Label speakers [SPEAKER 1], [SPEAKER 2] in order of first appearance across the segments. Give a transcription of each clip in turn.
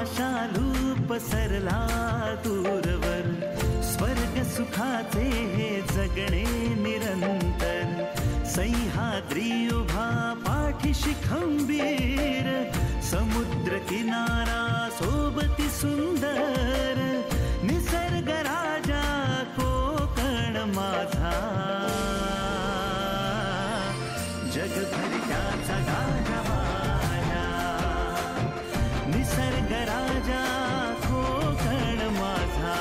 [SPEAKER 1] शालू पसरला दूरवर, स्वर्ग सुखाचे हे जगणे निरंतर. सह्याद्री उभा पाठीशी खंबीर, समुद्र किनारा सोबती सुंदर. निसर्ग राजा कोकण माझा, जगभर त्याचा गाजा माझा. निसर्ग राजा कोकण माझा,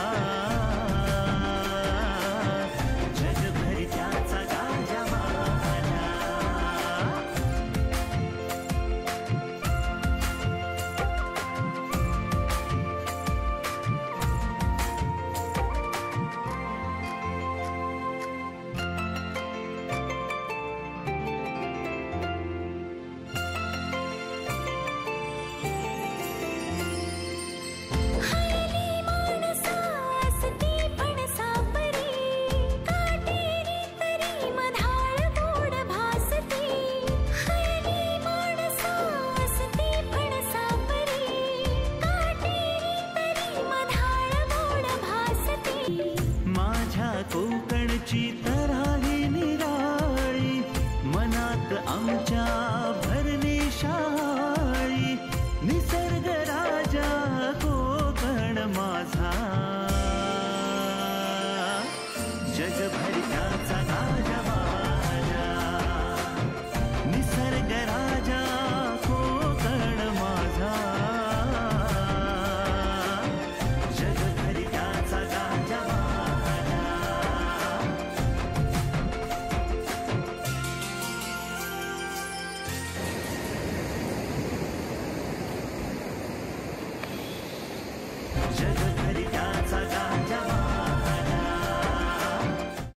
[SPEAKER 1] जगभर त्याचा गाजा माझा. कोकणची तराही निराळी, मनात आमच्या भरली शाळी. निसर्ग राजा कोकण माझा, जगभर त्याचा गाजा माझा. निसर्ग राजा कोकण माझा, जगभर त्याचा गाजा माझा. जगभर